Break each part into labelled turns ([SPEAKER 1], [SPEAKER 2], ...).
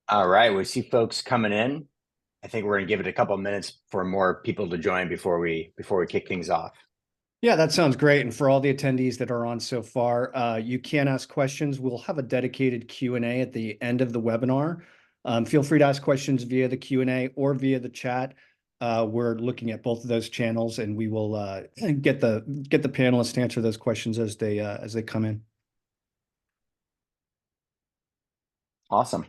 [SPEAKER 1] All right, we see folks coming in. I think we're gonna give it a couple of minutes for more people to join before we kick things off.
[SPEAKER 2] Yeah, that sounds great. And for all the attendees that are on so far, you can ask questions. We'll have a dedicated Q&A at the end of the webinar. Feel free to ask questions via the Q&A or via the chat. We're looking at both of those channels, and we will get the panelists to answer those questions as they come in.
[SPEAKER 1] Awesome.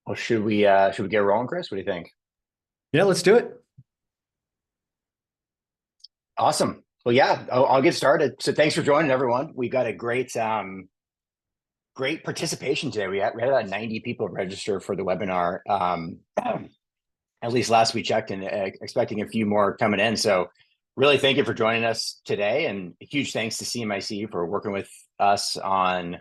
[SPEAKER 1] Well, should we get rolling, Chris? What do you think?
[SPEAKER 2] Yeah, let's do it.
[SPEAKER 1] Awesome. Well, yeah, I'll get started. So thanks for joining, everyone. We got a great participation today. We had about 90 people register for the webinar. At least last we checked, and expecting a few more coming in. So really thank you for joining us today, and a huge thanks to CMiC for working with us on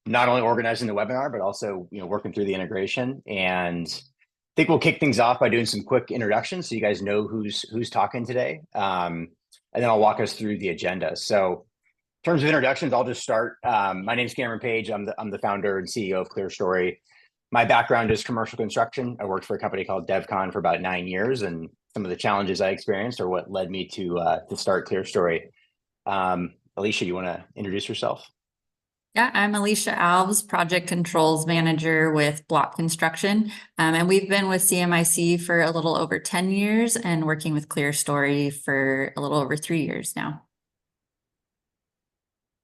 [SPEAKER 1] not only organizing the webinar, but also working through the integration. And I think we'll kick things off by doing some quick introductions so you guys know who's talking today. And then I'll walk us through the agenda. So in terms of introductions, I'll just start. My name's Cameron Page. I'm the founder and CEO of Clearstory. My background is commercial construction. I worked for a company called DevCon for about 9 years, and some of the challenges I experienced are what led me to start Clearstory. Alycia, you want to introduce yourself?
[SPEAKER 3] Yeah, I'm Alycia Alves, Project Controls Manager with Blach Construction. And we've been with CMiC for a little over 10 years and working with Clearstory for a little over 3 years now.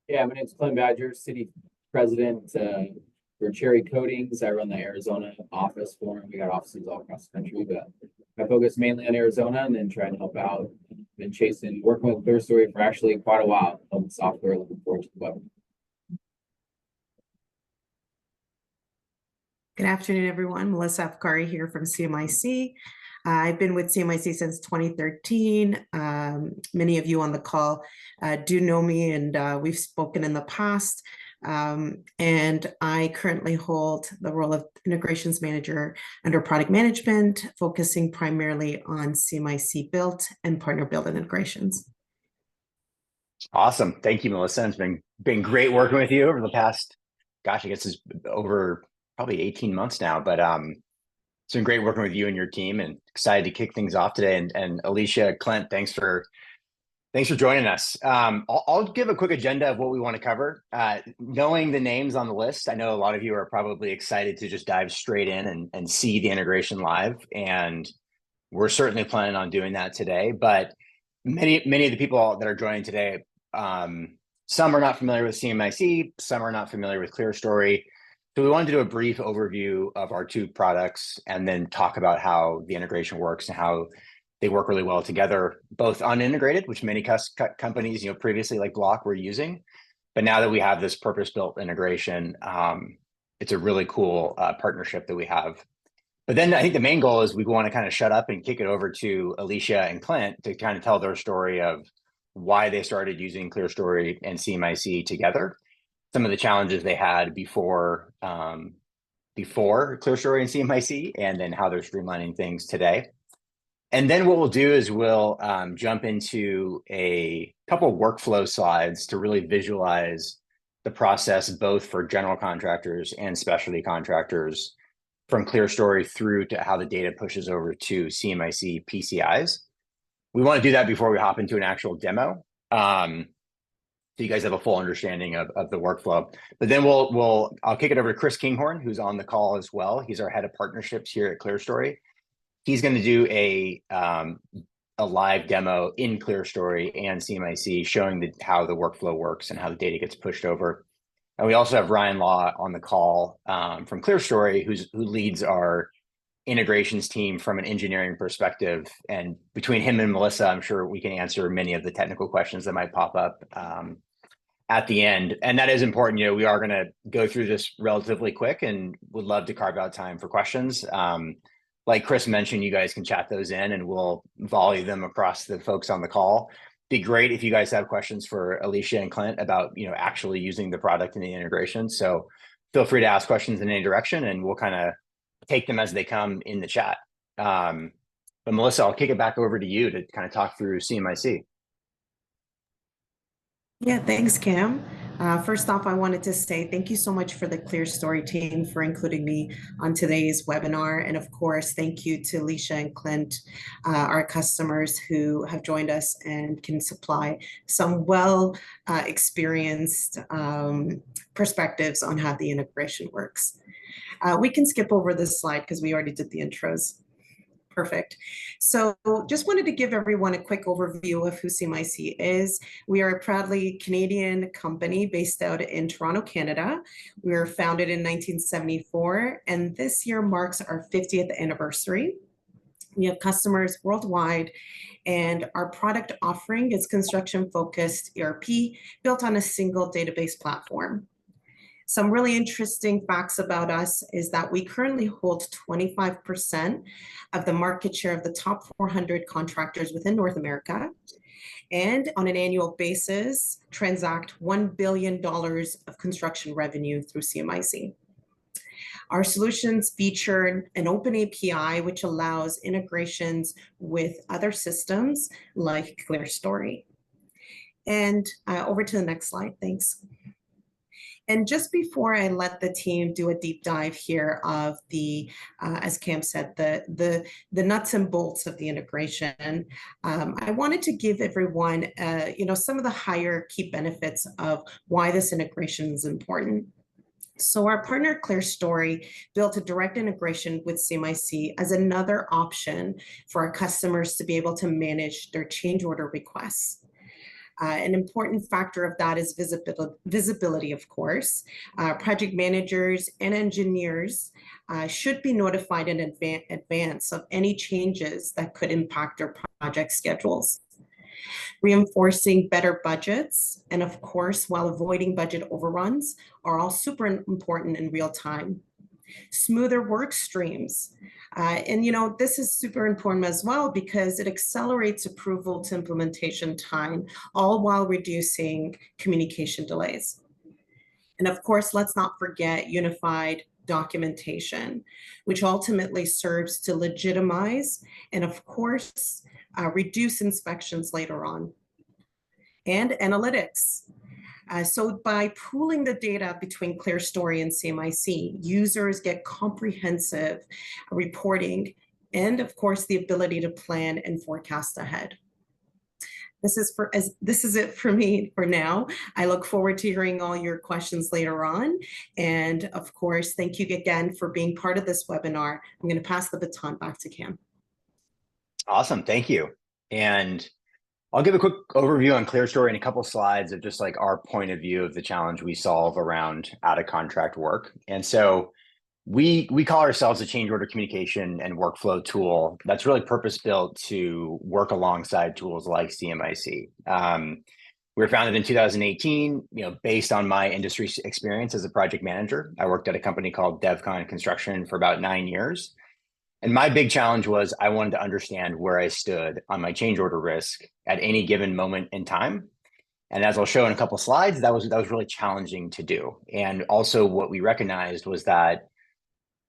[SPEAKER 4] Yeah, my name's Clint Badger, City President for Cherry Coatings. I run the Arizona office for them. We got offices all across the country, but I focus mainly on Arizona and then trying to help out. Been working with Clearstory for actually quite a while. Building software, looking forward to the web.
[SPEAKER 5] Good afternoon, everyone. Melissa Afkari here from CMiC. I've been with CMiC since 2013. Many of you on the call do know me, and we've spoken in the past. And I currently hold the role of Integrations Manager under Product Management, focusing primarily on CMiC built and partner built integrations.
[SPEAKER 1] Awesome. Thank you, Melissa. It's been great working with you over the past, gosh, I guess it's over probably 18 months now, but it's been great working with you and your team, and excited to kick things off today. And Alycia, Clint, thanks for joining us. I'll give a quick agenda of what we want to cover. Knowing the names on the list, I know a lot of you are probably excited to just dive straight in and see the integration live, and we're certainly planning on doing that today. But many of the people that are joining today, some are not familiar with CMiC, some are not familiar with Clearstory. So we wanted to do a brief overview of our two products and then talk about how the integration works and how they work really well together, both unintegrated, which many companies, previously like Blach were using. But now that we have this purpose-built integration, it's a really cool partnership that we have. But then I think the main goal is we want to kind of shut up and kick it over to Alycia and Clint to kind of tell their story of why they started using Clearstory and CMiC together, some of the challenges they had before Clearstory and CMiC, and then how they're streamlining things today. And then what we'll do is we'll jump into a couple of workflow slides to really visualize the process, both for general contractors and specialty contractors, from Clearstory through to how the data pushes over to CMiC PCIs. We want to do that before we hop into an actual demo. So you guys have a full understanding of the workflow. But then I'll kick it over to Chris Kinghorn, who's on the call as well. He's our head of partnerships here at Clearstory. He's going to do a live demo in Clearstory and CMiC, showing how the workflow works and how the data gets pushed over. And we also have Ryan Law on the call from Clearstory, who leads our integrations team from an engineering perspective. And between him and Melissa, I'm sure we can answer many of the technical questions that might pop up at the end. And that is important. We are going to go through this relatively quick and would love to carve out time for questions. Like Chris mentioned, you guys can chat those in and we'll volley them across the folks on the call. Be great if you guys have questions for Alycia and Clint about actually using the product and the integration. So feel free to ask questions in any direction, and we'll kind of take them as they come in the chat. But Melissa, I'll kick it back over to you to kind of talk through CMiC.
[SPEAKER 5] Yeah, thanks, Cam. First off, I wanted to say thank you so much for the Clearstory team for including me on today's webinar. And of course, thank you to Alycia and Clint, our customers who have joined us and can supply some well experienced perspectives on how the integration works. We can skip over this slide because we already did the intros. Perfect. So just wanted to give everyone a quick overview of who CMiC is. We are a proudly Canadian company based out in Toronto, Canada. We were founded in 1974, and this year marks our 50th anniversary. We have customers worldwide, and our product offering is construction-focused ERP built on a single database platform. Some really interesting facts about us is that we currently hold 25% of the market share of the top 400 contractors within North America, and on an annual basis, transact $1 billion of construction revenue through CMiC. Our solutions feature an open API, which allows integrations with other systems like Clearstory. And over to the next slide, thanks. And just before I let the team do a deep dive here of the, as Cam said, the nuts and bolts of the integration, I wanted to give everyone, some of the higher key benefits of why this integration is important. So our partner Clearstory built a direct integration with CMiC as another option for our customers to be able to manage their change order requests. An important factor of that is visibility, of course. Project managers and engineers should be notified in advance of any changes that could impact their project schedules. Reinforcing better budgets, and of course, while avoiding budget overruns, are all super important in real time. Smoother work streams. This is super important as well because it accelerates approval to implementation time, all while reducing communication delays. And of course, let's not forget unified documentation, which ultimately serves to legitimize and of course, reduce inspections later on. And analytics. So by pooling the data between Clearstory and CMiC, users get comprehensive reporting and of course the ability to plan and forecast ahead. This is it for me for now. I look forward to hearing all your questions later on. And of course, thank you again for being part of this webinar. I'm going to pass the baton back to Cam.
[SPEAKER 1] Awesome, thank you. And I'll give a quick overview on Clearstory and a couple slides of just like our point of view of the challenge we solve around out of contract work. And so we call ourselves a change order communication and workflow tool that's really purpose built to work alongside tools like CMiC. We were founded in 2018, based on my industry experience as a project manager. I worked at a company called DevCon Construction for about 9 years. And my big challenge was I wanted to understand where I stood on my change order risk at any given moment in time. And as I'll show in a couple of slides, that was really challenging to do. And also what we recognized was that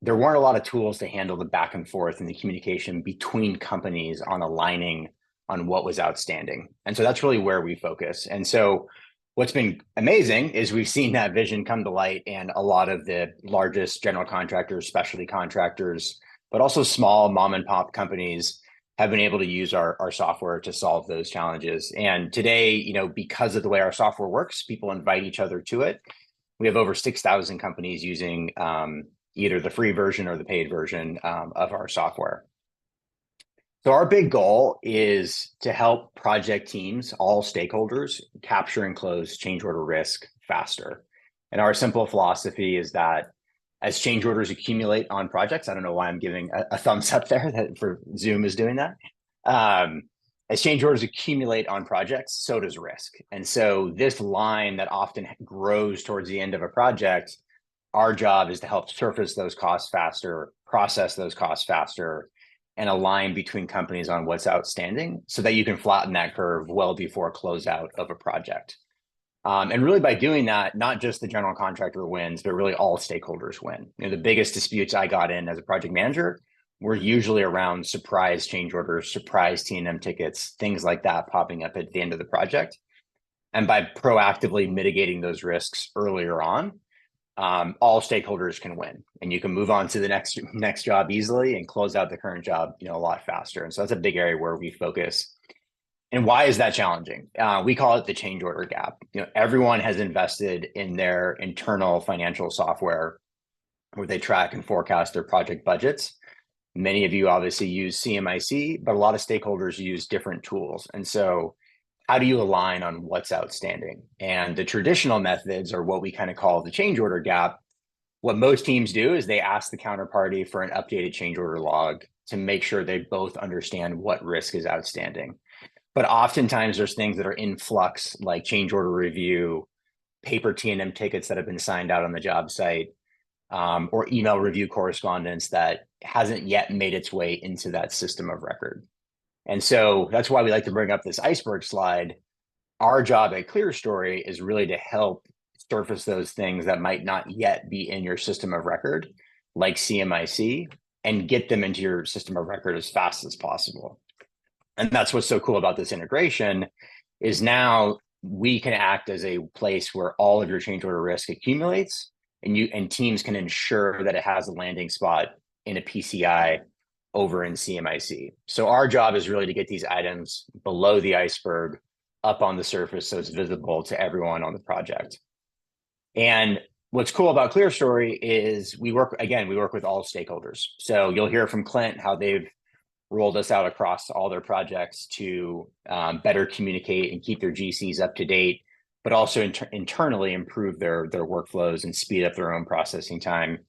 [SPEAKER 1] there weren't a lot of tools to handle the back and forth and the communication between companies on aligning on what was outstanding. And so that's really where we focus. And so what's been amazing is we've seen that vision come to light, and a lot of the largest general contractors, specialty contractors, but also small mom and pop companies have been able to use our software to solve those challenges. And today, because of the way our software works, people invite each other to it. We have over 6,000 companies using either the free version or the paid version of our software. So our big goal is to help project teams, all stakeholders, capture and close change order risk faster. And our simple philosophy is that as change orders accumulate on projects, I don't know why I'm giving a thumbs up there for Zoom is doing that. As change orders accumulate on projects, so does risk. And so this line that often grows towards the end of a project, our job is to help surface those costs faster, process those costs faster, and align between companies on what's outstanding so that you can flatten that curve well before closeout of a project. And really by doing that, not just the general contractor wins, but really all stakeholders win. The biggest disputes I got in as a project manager were usually around surprise change orders, surprise T&M tickets, things like that popping up at the end of the project. And by proactively mitigating those risks earlier on, all stakeholders can win, and you can move on to the next job easily and close out the current job, a lot faster. And so that's a big area where we focus. And why is that challenging? We call it the change order gap. Everyone has invested in their internal financial software where they track and forecast their project budgets. Many of you obviously use CMiC, but a lot of stakeholders use different tools. And so how do you align on what's outstanding? And the traditional methods are what we kind of call the change order gap. What most teams do is they ask the counterparty for an updated change order log to make sure they both understand what risk is outstanding. But oftentimes there's things that are in flux, like change order review, paper T&M tickets that have been signed out on the job site, or email review correspondence that hasn't yet made its way into that system of record. And so that's why we like to bring up this iceberg slide. Our job at Clearstory is really to help surface those things that might not yet be in your system of record, like CMiC, and get them into your system of record as fast as possible. And that's what's so cool about this integration is now we can act as a place where all of your change order risk accumulates, and teams can ensure that it has a landing spot in a PCI over in CMiC. So our job is really to get these items below the iceberg up on the surface so it's visible to everyone on the project. And what's cool about Clearstory is we work with all stakeholders. So you'll hear from Clint how they've rolled us out across all their projects to better communicate and keep their GCs up to date, but also internally improve their workflows and speed up their own processing time.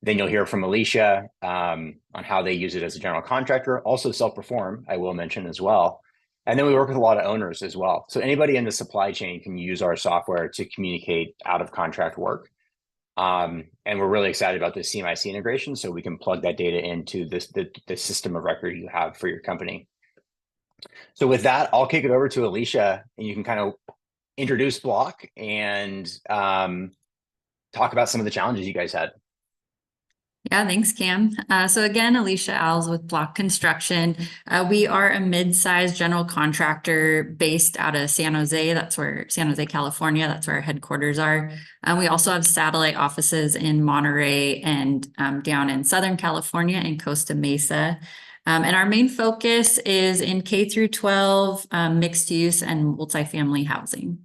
[SPEAKER 1] Then you'll hear from Alycia on how they use it as a general contractor, also self-perform, I will mention as well. And then we work with a lot of owners as well. So anybody in the supply chain can use our software to communicate out of contract work. And we're really excited about this CMiC integration, so we can plug that data into the system of record you have for your company. So with that, I'll kick it over to Alycia, and you can kind of introduce Blach and talk about some of the challenges you guys had.
[SPEAKER 3] Yeah, thanks, Cam. So again, Alycia Alves with Blach Construction. We are a mid-sized general contractor based out of San Jose, California. That's where our headquarters are. We also have satellite offices in Monterey and down in Southern California in Costa Mesa. And our main focus is in K through 12, mixed use and multifamily housing.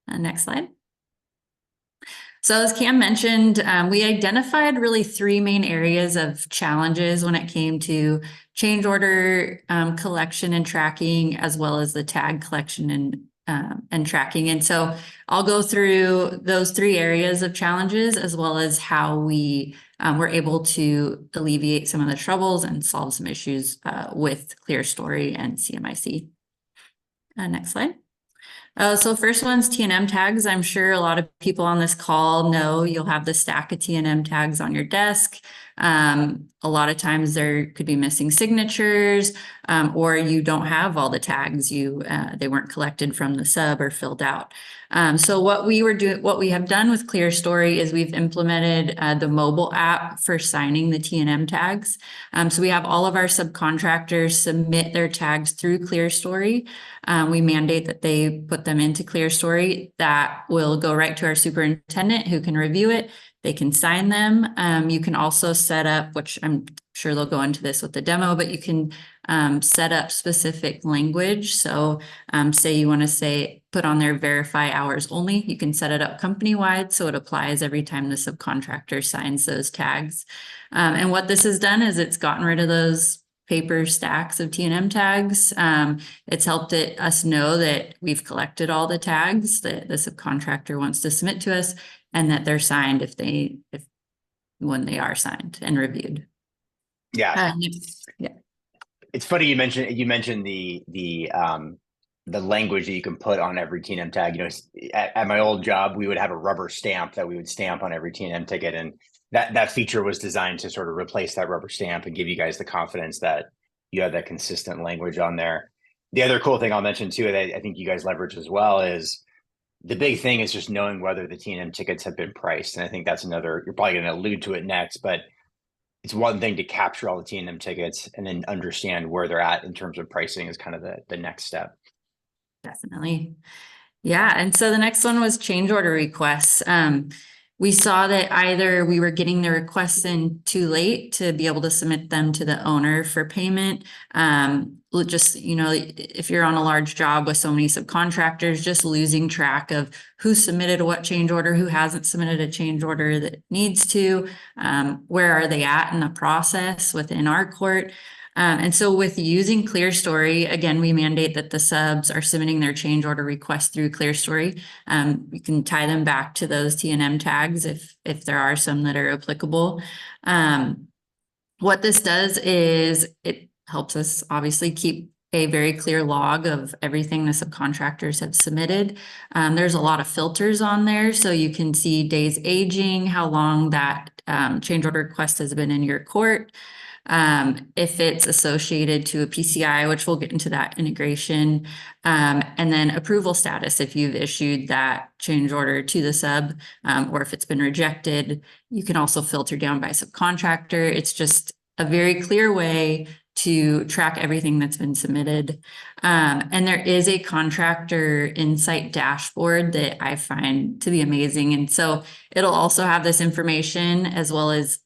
[SPEAKER 3] Next slide. So as Cam mentioned, we identified really three main areas of challenges when it came to change order collection and tracking, as well as the tag collection and tracking. And so I'll go through those three areas of challenges, as well as how we were able to alleviate some of the troubles and solve some issues with Clearstory and CMiC. Next slide. So first one's T&M tags. I'm sure a lot of people on this call know you'll have the stack of T&M tags on your desk. A lot of times there could be missing signatures, or you don't have all the tags. They weren't collected from the sub or filled out. So what we have done with Clearstory is we've implemented the mobile app for signing the T&M tags. So we have all of our subcontractors submit their tags through Clearstory. We mandate that they put them into Clearstory. That will go right to our superintendent, who can review it. They can sign them. You can also set up, which I'm sure they'll go into this with the demo, but you can set up specific language. So say you want to put on there verify hours only, you can set it up company-wide so it applies every time the subcontractor signs those tags. And what this has done is it's gotten rid of those paper stacks of T&M tags. It's helped us know that we've collected all the tags that the subcontractor wants to submit to us, and that they're signed when they are signed and reviewed.
[SPEAKER 1] Yeah.
[SPEAKER 3] Yeah.
[SPEAKER 1] It's funny you mentioned the language that you can put on every T&M tag. At my old job, we would have a rubber stamp that we would stamp on every T&M ticket, and that feature was designed to sort of replace that rubber stamp and give you guys the confidence that you have that consistent language on there. The other cool thing I'll mention too, that I think you guys leverage as well, is the big thing is just knowing whether the T&M tickets have been priced. And I think that's another, you're probably going to allude to it next, but it's one thing to capture all the T&M tickets and then understand where they're at in terms of pricing is kind of the next step.
[SPEAKER 3] Definitely. Yeah, and so the next one was change order requests. We saw that either we were getting the requests in too late to be able to submit them to the owner for payment. Just, if you're on a large job with so many subcontractors, just losing track of who submitted what change order, who hasn't submitted a change order that needs to, where are they at in the process within our court. And so with using Clearstory, again, we mandate that the subs are submitting their change order request through Clearstory. We can tie them back to those T&M tags if there are some that are applicable. What this does is it helps us obviously keep a very clear log of everything the subcontractors have submitted. There's a lot of filters on there, so you can see days aging, how long that change order request has been in your court. If it's associated to a PCI, which we'll get into that integration, and then approval status, if you've issued that change order to the sub, or if it's been rejected. You can also filter down by subcontractor. It's just a very clear way to track everything that's been submitted. And there is a contractor insight dashboard that I find to be amazing. And so it'll also have this information as well as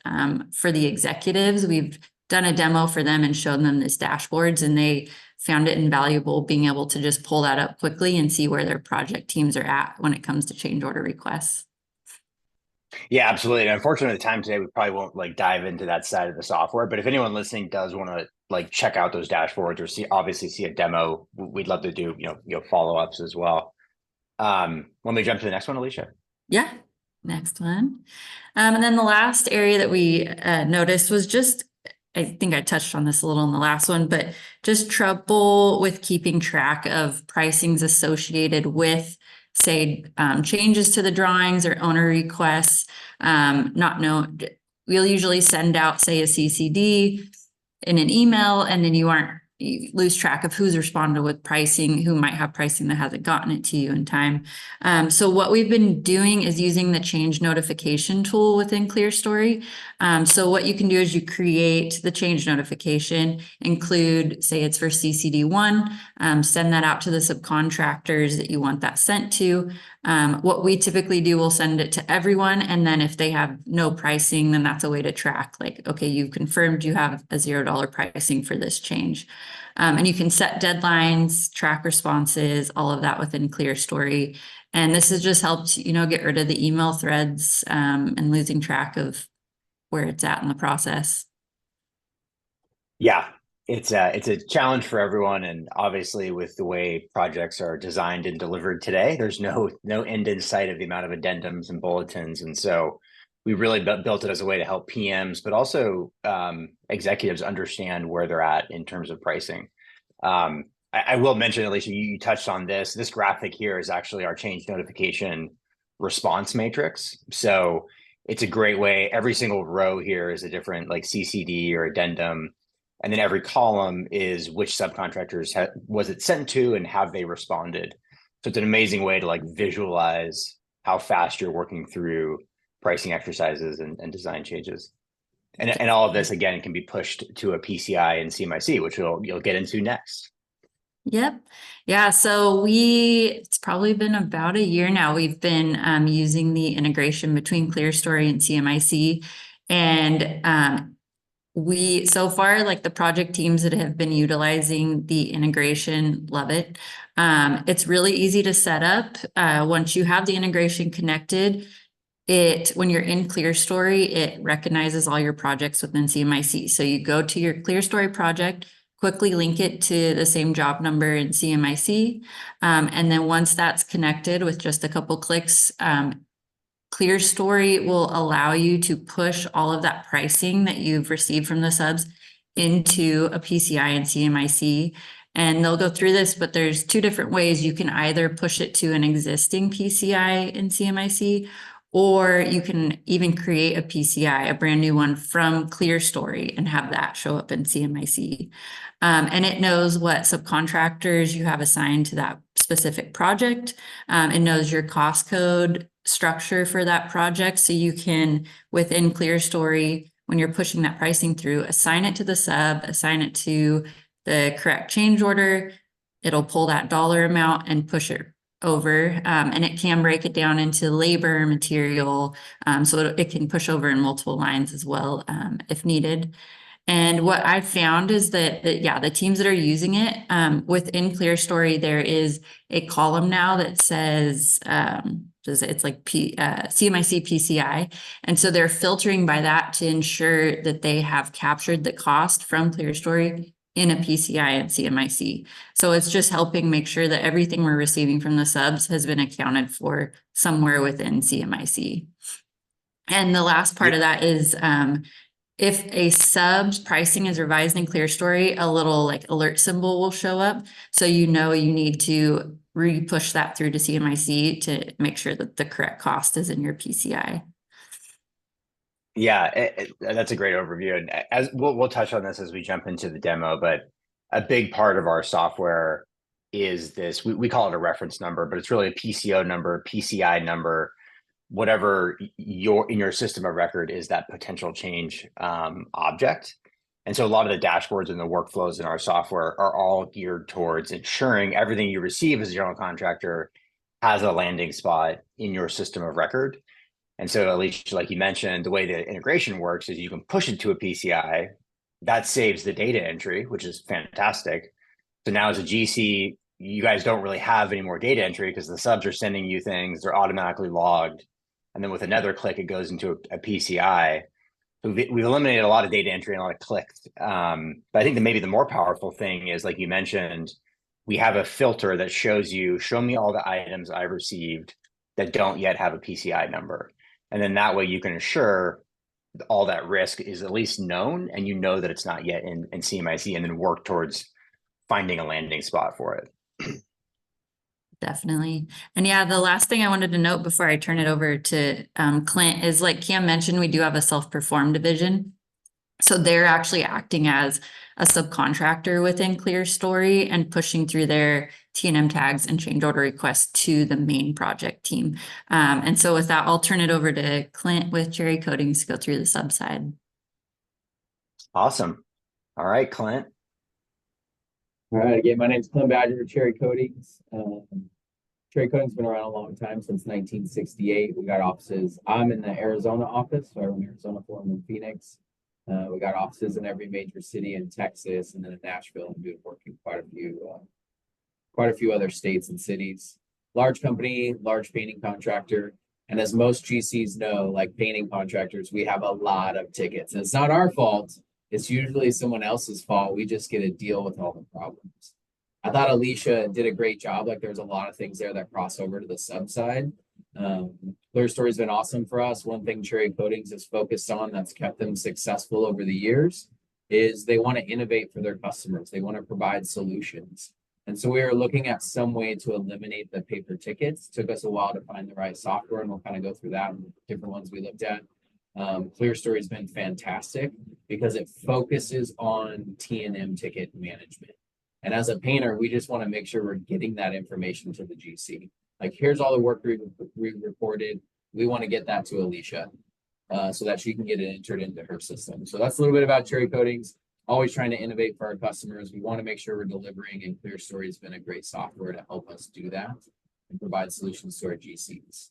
[SPEAKER 3] for the executives. We've done a demo for them and shown them this dashboards, and they found it invaluable being able to just pull that up quickly and see where their project teams are at when it comes to change order requests.
[SPEAKER 1] Yeah, absolutely. And unfortunately, the time today, we probably won't dive into that side of the software. But if anyone listening does want to check out those dashboards or see a demo, we'd love to do follow-ups as well. Let me jump to the next one, Alycia.
[SPEAKER 3] Yeah, next one. And then the last area that we noticed was just, I think I touched on this a little in the last one, but just trouble with keeping track of pricings associated with, say, changes to the drawings or owner requests. We'll usually send out, say, a CCD in an email, and then you lose track of who's responded with pricing, who might have pricing that hasn't gotten it to you in time. So what we've been doing is using the change notification tool within Clearstory. So what you can do is you create the change notification, include, say it's for CCD1, send that out to the subcontractors that you want that sent to. What we typically do, we'll send it to everyone. And then if they have no pricing, then that's a way to track, okay, you've confirmed you have a $0 pricing for this change. And you can set deadlines, track responses, all of that within Clearstory. And this has just helped, get rid of the email threads and losing track of where it's at in the process.
[SPEAKER 1] Yeah, it's a challenge for everyone. And obviously with the way projects are designed and delivered today, there's no end in sight of the amount of addendums and bulletins. And so we really built it as a way to help PMs, but also executives understand where they're at in terms of pricing. I will mention, Alycia, you touched on this. This graphic here is actually our change notification response matrix. So it's a great way. Every single row here is a different CCD or addendum. And then every column is which subcontractors was it sent to and have they responded. So it's an amazing way to visualize how fast you're working through pricing exercises and design changes. And all of this, again, can be pushed to a PCI and CMiC, which you'll get into next.
[SPEAKER 3] Yep. Yeah. So it's probably been about a year now. We've been using the integration between Clearstory and CMiC. And so far, the project teams that have been utilizing the integration love it. It's really easy to set up. Once you have the integration connected, when you're in Clearstory, it recognizes all your projects within CMiC. So you go to your Clearstory project, quickly link it to the same job number in CMiC. And then once that's connected with just a couple clicks, Clearstory will allow you to push all of that pricing that you've received from the subs into a PCI and CMiC. And they'll go through this, but there's two different ways. You can either push it to an existing PCI in CMiC, or you can even create a PCI, a brand new one from Clearstory, and have that show up in CMiC. And it knows what subcontractors you have assigned to that specific project. It knows your cost code structure for that project. So you can, within Clearstory, when you're pushing that pricing through, assign it to the sub, assign it to the correct change order. It'll pull that dollar amount and push it over, and it can break it down into labor, material, so it can push over in multiple lines as well, if needed. And what I've found is that yeah, the teams that are using it, within Clearstory, there is a column now that says, it's like CMiC PCI. And so they're filtering by that to ensure that they have captured the cost from Clearstory in a PCI and CMiC. So it's just helping make sure that everything we're receiving from the subs has been accounted for somewhere within CMiC. And the last part of that is, if a sub's pricing is revised in Clearstory, a little like alert symbol will show up. So you know you need to re-push that through to CMiC to make sure that the correct cost is in your PCI.
[SPEAKER 1] Yeah, that's a great overview. And as we'll touch on this as we jump into the demo, but a big part of our software is this, we call it a reference number, but it's really a PCO number, PCI number, whatever in your system of record is that potential change object. And so a lot of the dashboards and the workflows in our software are all geared towards ensuring everything you receive as a general contractor has a landing spot in your system of record. And so, Alycia, like you mentioned, the way the integration works is you can push it to a PCI. That saves the data entry, which is fantastic. So now as a GC, you guys don't really have any more data entry because the subs are sending you things, they're automatically logged. And then with another click, it goes into a PCI. So we've eliminated a lot of data entry and a lot of clicks. But I think that maybe the more powerful thing is, like you mentioned, we have a filter that shows you, show me all the items I've received that don't yet have a PCI number. And then that way you can ensure all that risk is at least known and you know that it's not yet in CMiC, and then work towards finding a landing spot for it.
[SPEAKER 3] Definitely. And yeah, the last thing I wanted to note before I turn it over to Clint is, like Cam mentioned, we do have a self-perform division. So they're actually acting as a subcontractor within Clearstory and pushing through their T&M tags and change order requests to the main project team. And so with that, I'll turn it over to Clint with Cherry Coatings to go through the sub side.
[SPEAKER 1] Awesome. All right, Clint.
[SPEAKER 4] All right, again, my name is Clint Badger with Cherry Coatings. Cherry Coatings has been around a long time, since 1968. We got offices. I'm in the Arizona office, so I run Arizona Forum in Phoenix. We got offices in every major city in Texas, and then in Nashville, and we've been working quite a few other states and cities. Large company, large painting contractor. And as most GCs know, like painting contractors, we have a lot of tickets. And it's not our fault. It's usually someone else's fault. We just get to deal with all the problems. I thought Alycia did a great job. Like, there's a lot of things there that cross over to the sub side. Clearstory's been awesome for us. One thing Cherry Coatings is focused on that's kept them successful over the years is they want to innovate for their customers. They want to provide solutions. And so we are looking at some way to eliminate the paper tickets. It took us a while to find the right software, and we'll kind of go through that and different ones we looked at. Clearstory has been fantastic because it focuses on T&M ticket management. And as a painter, we just want to make sure we're getting that information to the GC. Like, here's all the work we reported. We want to get that to Alycia so that she can get it entered into her system. So that's a little bit about Cherry Coatings. Always trying to innovate for our customers. We want to make sure we're delivering, and Clearstory has been a great software to help us do that and provide solutions to our GCs.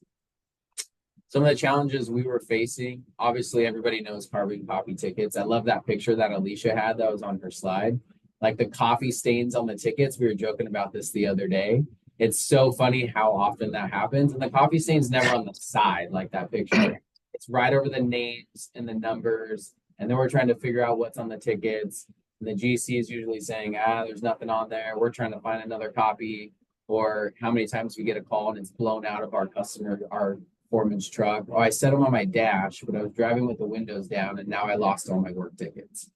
[SPEAKER 4] Some of the challenges we were facing, obviously everybody knows carbon copy tickets. I love that picture that Alycia had that was on her slide. Like the coffee stains on the tickets. We were joking about this the other day. It's so funny how often that happens. And the coffee stain's never on the side like that picture. It's right over the names and the numbers. And then we're trying to figure out what's on the tickets. And the GC is usually saying, there's nothing on there. We're trying to find another copy. Or how many times we get a call and it's blown out of our customer, our foreman's truck. Oh, I set them on my dash, but I was driving with the windows down and now I lost all my work tickets.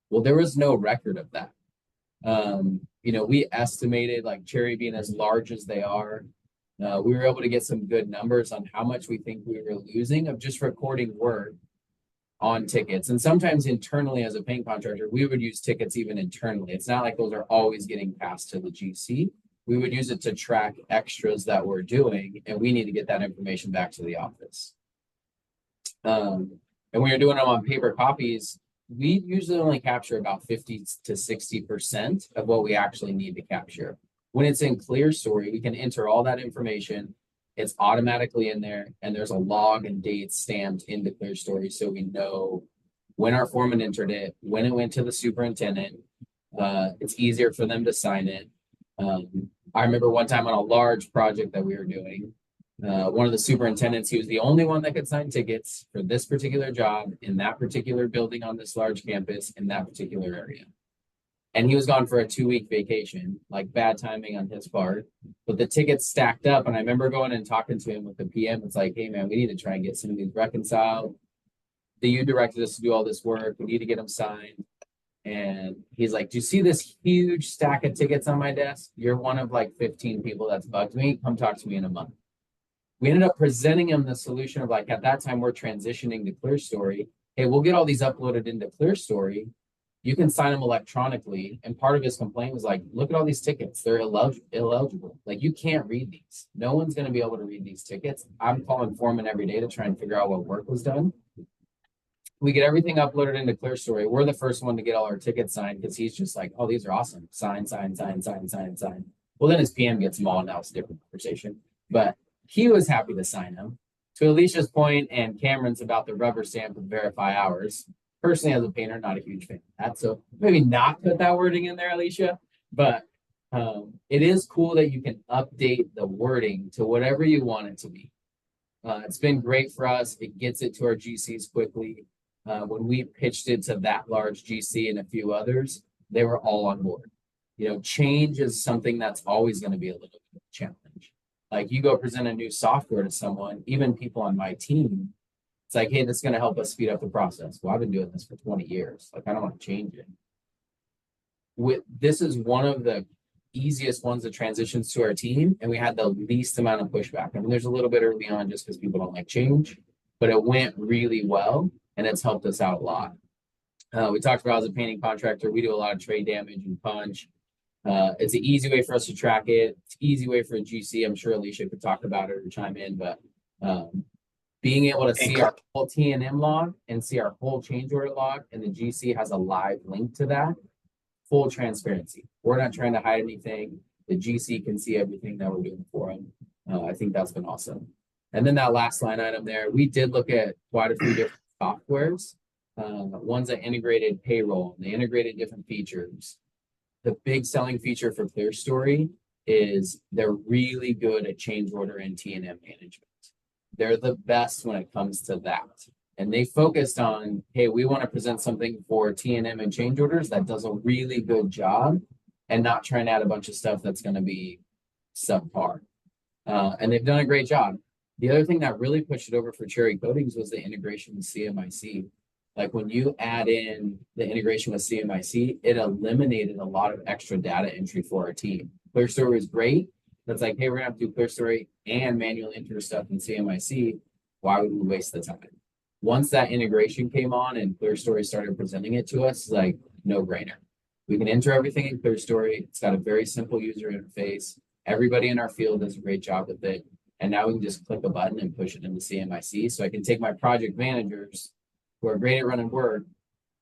[SPEAKER 4] Well, there was no record of that. We estimated, like Cherry being as large as they are, we were able to get some good numbers on how much we think we were losing of just recording work on tickets. And sometimes internally as a paint contractor, we would use tickets even internally. It's not like those are always getting passed to the GC. We would use it to track extras that we're doing, and we need to get that information back to the office. And when you're doing them on paper copies, we usually only capture about 50 to 60% of what we actually need to capture. When it's in Clearstory, we can enter all that information. It's automatically in there, and there's a log and date stamped into Clearstory, so we know when our foreman entered it, when it went to the superintendent. It's easier for them to sign it. I remember one time on a large project that we were doing, one of the superintendents, he was the only one that could sign tickets for this particular job in that particular building on this large campus in that particular area. And he was gone for a 2-week vacation, like bad timing on his part. But the tickets stacked up. And I remember going and talking to him with the PM. It's like, hey, man, we need to try and get some of these reconciled. You directed us to do all this work. We need to get them signed. And he's like, do you see this huge stack of tickets on my desk? You're one of like 15 people that's bugged me. Come talk to me in a month. We ended up presenting him the solution of like, at that time, we're transitioning to Clearstory. Hey, we'll get all these uploaded into Clearstory. You can sign them electronically. And part of his complaint was like, look at all these tickets. They're illegible. Like, you can't read these. No one's going to be able to read these tickets. I'm calling foreman every day to try and figure out what work was done. We get everything uploaded into Clearstory. We're the first one to get all our tickets signed because he's just like, oh, these are awesome. Sign, sign, sign, sign, sign, sign. Well, then his PM gets them all, and now it's a different conversation. But he was happy to sign them. To Alicia's point and Cameron's about the rubber stamp and verify hours. Personally, as a painter, not a huge fan of that. So maybe not put that wording in there, Alycia. But it is cool that you can update the wording to whatever you want it to be. It's been great for us. It gets it to our GCs quickly. When we pitched it to that large GC and a few others, they were all on board. You know, change is something that's always going to be a little bit of a challenge. Like, you go present a new software to someone, even people on my team, it's like, hey, this is going to help us speed up the process. Well, I've been doing this for 20 years. Like, I don't want to change it. This is one of the easiest ones that transitions to our team, and we had the least amount of pushback. I mean, there's a little bit early on just because people don't like change, but it went really well, and it's helped us out a lot. We talked about, as a painting contractor, we do a lot of trade damage and punch. It's an easy way for us to track it. It's an easy way for a GC. I'm sure Alycia could talk about it or chime in, but being able to see our whole T&M log and see our whole change order log, and the GC has a live link to that, full transparency. We're not trying to hide anything. The GC can see everything that we're doing for them. I think that's been awesome. And then that last line item there, we did look at quite a few different softwares, ones that integrated payroll, they integrated different features. The big selling feature for Clearstory is they're really good at change order and T&M management. They're the best when it comes to that. And they focused on, hey, we want to present something for T&M and change orders that does a really good job and not trying to add a bunch of stuff that's going to be subpar. And they've done a great job. The other thing that really pushed it over for Cherry Coatings was the integration with CMiC. Like, when you add in the integration with CMiC, it eliminated a lot of extra data entry for our team. Clearstory is great. That's like, hey, we're going to have to do Clearstory and manual enter stuff in CMiC. Why would we waste the time? Once that integration came on and Clearstory started presenting it to us, like, no brainer. We can enter everything in Clearstory. It's got a very simple user interface. Everybody in our field does a great job with it. And now we can just click a button and push it into CMiC. So I can take my project managers who are great at running work,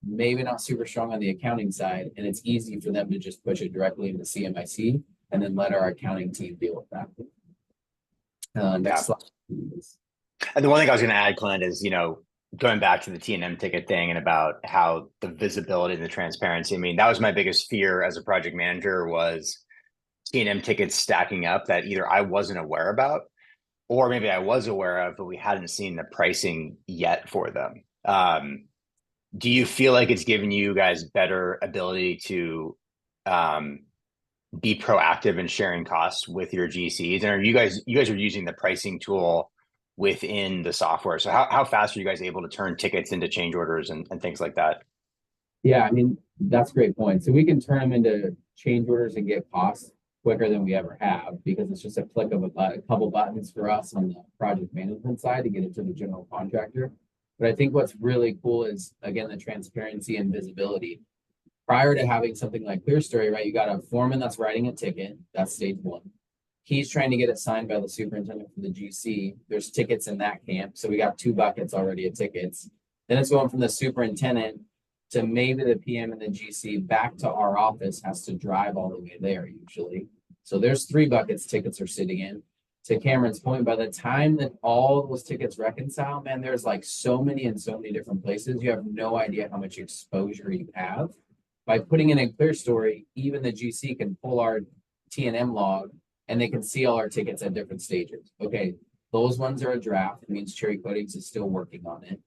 [SPEAKER 4] maybe not super strong on the accounting side, and it's easy for them to just push it directly into CMiC and then let our accounting team deal with that. Next slide.
[SPEAKER 1] And the one thing I was going to add, Clint, is, going back to the T&M ticket thing and about how the visibility and the transparency. I mean, that was my biggest fear as a project manager, was T&M tickets stacking up that either I wasn't aware about, or maybe I was aware of, but we hadn't seen the pricing yet for them. Do you feel like it's given you guys better ability to be proactive in sharing costs with your GCs? And are you guys are using the pricing tool within the software? So how fast are you guys able to turn tickets into change orders and things like that?
[SPEAKER 4] Yeah, I mean, that's a great point. So we can turn them into change orders and get costs quicker than we ever have, because it's just a click of a couple buttons for us on the project management side to get it to the general contractor. But I think what's really cool is, again, the transparency and visibility. Prior to having something like Clearstory, right, you got a foreman that's writing a ticket. That's stage one. He's trying to get it signed by the superintendent for the GC. There's tickets in that camp. So we got 2 buckets already of tickets. Then it's going from the superintendent to maybe the PM and the GC back to our office, has to drive all the way there usually. So there's 3 buckets tickets are sitting in. To Cameron's point, by the time that all those tickets reconcile, man, there's like so many in so many different places. You have no idea how much exposure you have. By putting in a Clearstory, even the GC can pull our T&M log and they can see all our tickets at different stages. Okay, those ones are a draft. It means Cherry Coatings is still working on it.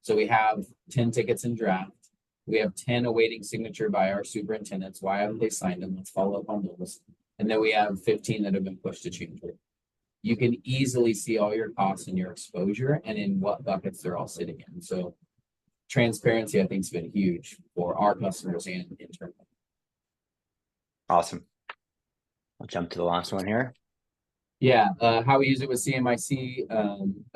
[SPEAKER 4] So we have 10 tickets in draft. We have 10 awaiting signature by our superintendents. Why haven't they signed them? Let's follow up on those. And then we have 15 that have been pushed to change order. You can easily see all your costs and your exposure and in what buckets they're all sitting in. So transparency, I think, has been huge for our customers and internally.
[SPEAKER 1] Awesome. I'll jump to the last one here.
[SPEAKER 4] Yeah, how we use it with CMiC.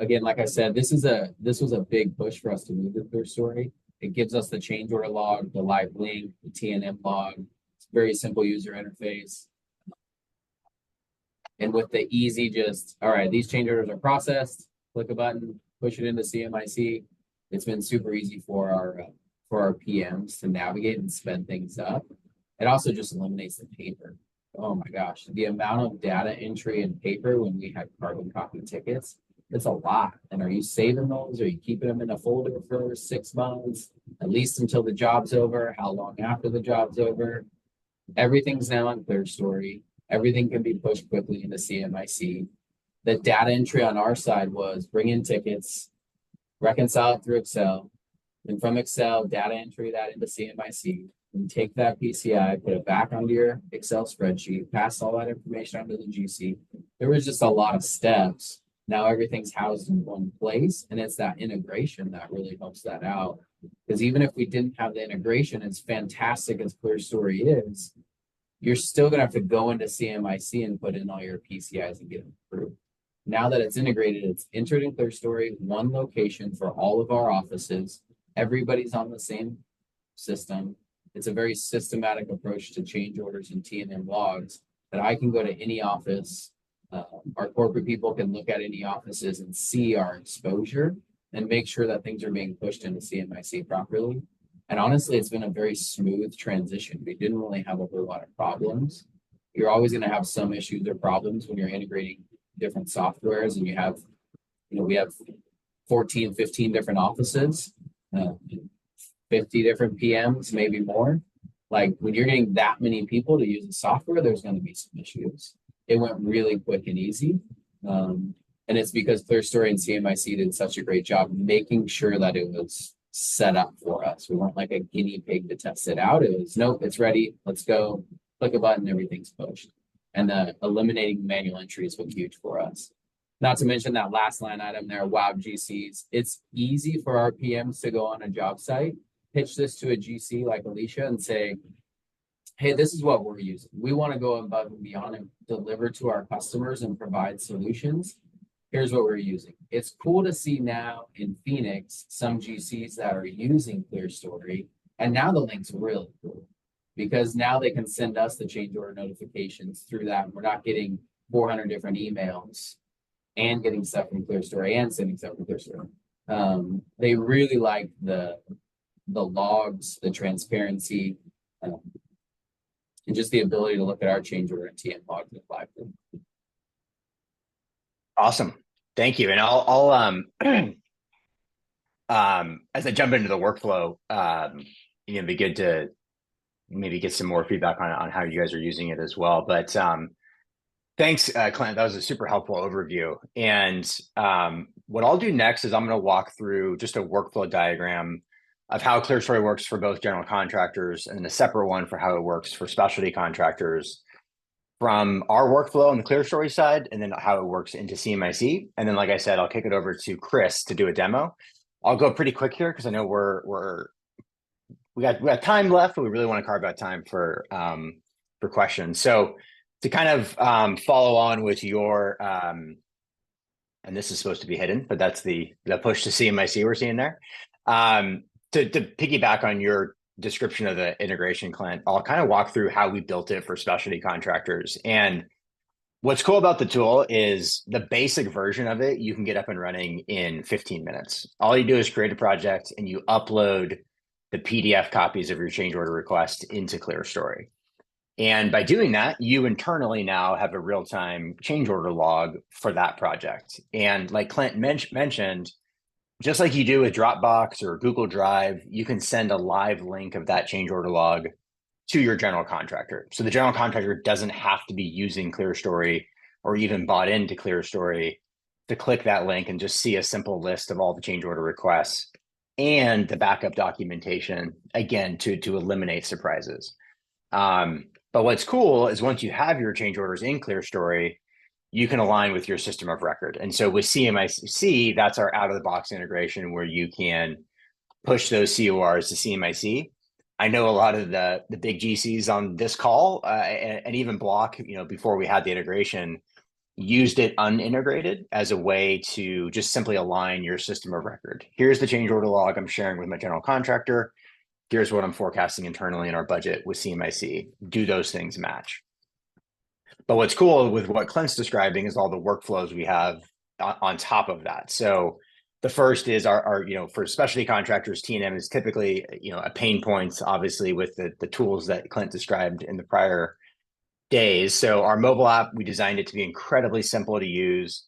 [SPEAKER 4] Again, like I said, this was a big push for us to move to Clearstory. It gives us the change order log, the live link, the T&M log. It's a very simple user interface. And with the easy, just, all right, these change orders are processed, click a button, push it into CMiC. It's been super easy for our PMs to navigate and sped things up. It also just eliminates the paper. Oh my gosh, the amount of data entry and paper when we had carbon copy tickets, it's a lot. And are you saving those? Are you keeping them in a folder for 6 months, at least until the job's over? How long after the job's over? Everything's now on Clearstory. Everything can be pushed quickly into CMiC. The data entry on our side was bring in tickets, reconcile it through Excel, and from Excel, data entry that into CMiC, and take that PCI, put it back onto your Excel spreadsheet, pass all that information onto the GC. There was just a lot of steps. Now everything's housed in one place, and it's that integration that really helps that out. Because even if we didn't have the integration, as fantastic as Clearstory is, you're still going to have to go into CMiC and put in all your PCIs and get them approved. Now that it's integrated, it's entered in Clearstory, one location for all of our offices. Everybody's on the same system. It's a very systematic approach to change orders and T&M logs that I can go to any office. Our corporate people can look at any offices and see our exposure and make sure that things are being pushed into CMiC properly. And honestly, it's been a very smooth transition. We didn't really have a whole lot of problems. You're always going to have some issues or problems when you're integrating different softwares and you have, we have 14, 15 different offices, 50 different PMs, maybe more. Like when you're getting that many people to use the software, there's going to be some issues. It went really quick and easy. And it's because Clearstory and CMiC did such a great job making sure that it was set up for us. We weren't like a guinea pig to test it out. It was, nope, it's ready. Let's go. Click a button, everything's pushed. And eliminating manual entries was huge for us. Not to mention that last line item there, WOW GCs. It's easy for our PMs to go on a job site, pitch this to a GC like Alycia and say, hey, this is what we're using. We want to go above and beyond and deliver to our customers and provide solutions. Here's what we're using. It's cool to see now in Phoenix, some GCs that are using Clearstory. And now the link's really cool because now they can send us the change order notifications through that. We're not getting 400 different emails and getting stuff from Clearstory and sending stuff from Clearstory. They really like the logs, the transparency, and just the ability to look at our change order and TM logs with live.
[SPEAKER 1] Awesome. Thank you. And I'll as I jump into the workflow, it'd be good to maybe get some more feedback on how you guys are using it as well. But thanks, Clint. That was a super helpful overview. And what I'll do next is I'm going to walk through just a workflow diagram of how Clearstory works for both general contractors and a separate one for how it works for specialty contractors from our workflow on the Clearstory side, and then how it works into CMiC. And then, like I said, I'll kick it over to Chris to do a demo. I'll go pretty quick here because I know we got time left, but we really want to carve out time for questions. So to kind of follow on with your, and this is supposed to be hidden, but that's the push to CMiC we're seeing there. To piggyback on your description of the integration, Clint, I'll kind of walk through how we built it for specialty contractors. And what's cool about the tool is the basic version of it, you can get up and running in 15 minutes. All you do is create a project and you upload the PDF copies of your change order request into Clearstory. And by doing that, you internally now have a real-time change order log for that project. And like Clint mentioned, just like you do with Dropbox or Google Drive, you can send a live link of that change order log to your general contractor. So the general contractor doesn't have to be using Clearstory or even bought into Clearstory to click that link and just see a simple list of all the change order requests and the backup documentation, again, to eliminate surprises. But what's cool is once you have your change orders in Clearstory, you can align with your system of record. And so with CMiC, that's our out-of-the-box integration where you can push those CORs to CMiC. I know a lot of the big GCs on this call and even Blach, before we had the integration, used it unintegrated as a way to just simply align your system of record. Here's the change order log I'm sharing with my general contractor. Here's what I'm forecasting internally in our budget with CMiC. Do those things match? But what's cool with what Clint's describing is all the workflows we have on top of that. So the first is our for specialty contractors, T&M is typically, a pain point, obviously, with the tools that Clint described in the prior days. So our mobile app, we designed it to be incredibly simple to use.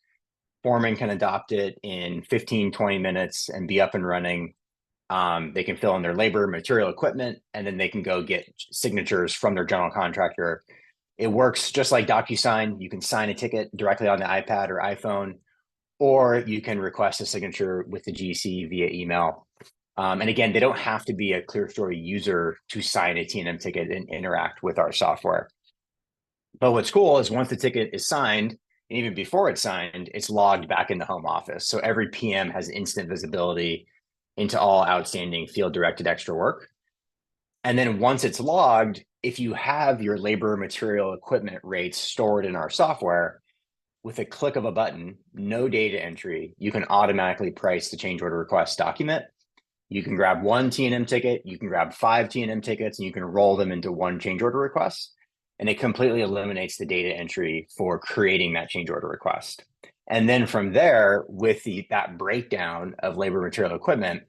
[SPEAKER 1] Foreman can adopt it in 15, 20 minutes and be up and running. They can fill in their labor, material, equipment, and then they can go get signatures from their general contractor. It works just like DocuSign. You can sign a ticket directly on the iPad or iPhone, or you can request a signature with the GC via email. And again, they don't have to be a Clearstory user to sign a T&M ticket and interact with our software. But what's cool is once the ticket is signed, and even before it's signed, it's logged back in the home office. So every PM has instant visibility into all outstanding field-directed extra work. And then once it's logged, if you have your labor, material, equipment rates stored in our software, with a click of a button, no data entry, you can automatically price the change order request document. You can grab one T&M ticket, you can grab 5 T&M tickets, and you can roll them into one change order request. And it completely eliminates the data entry for creating that change order request. And then from there, with that breakdown of labor, material, equipment,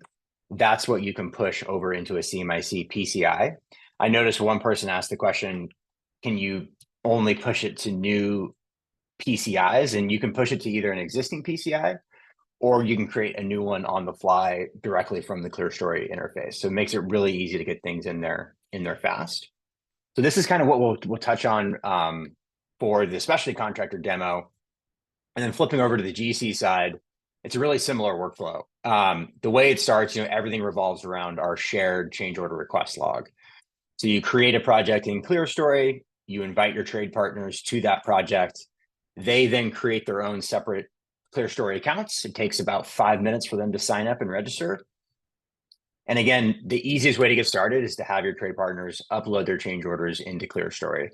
[SPEAKER 1] that's what you can push over into a CMiC PCI. I noticed one person asked the question, can you only push it to new PCIs? And you can push it to either an existing PCI, or you can create a new one on the fly directly from the Clearstory interface. So it makes it really easy to get things in there fast. So this is kind of what we'll touch on for the specialty contractor demo. And then flipping over to the GC side, it's a really similar workflow. The way it starts, everything revolves around our shared change order request log. So you create a project in Clearstory, you invite your trade partners to that project. They then create their own separate Clearstory accounts. It takes about 5 minutes for them to sign up and register. And again, the easiest way to get started is to have your trade partners upload their change orders into Clearstory.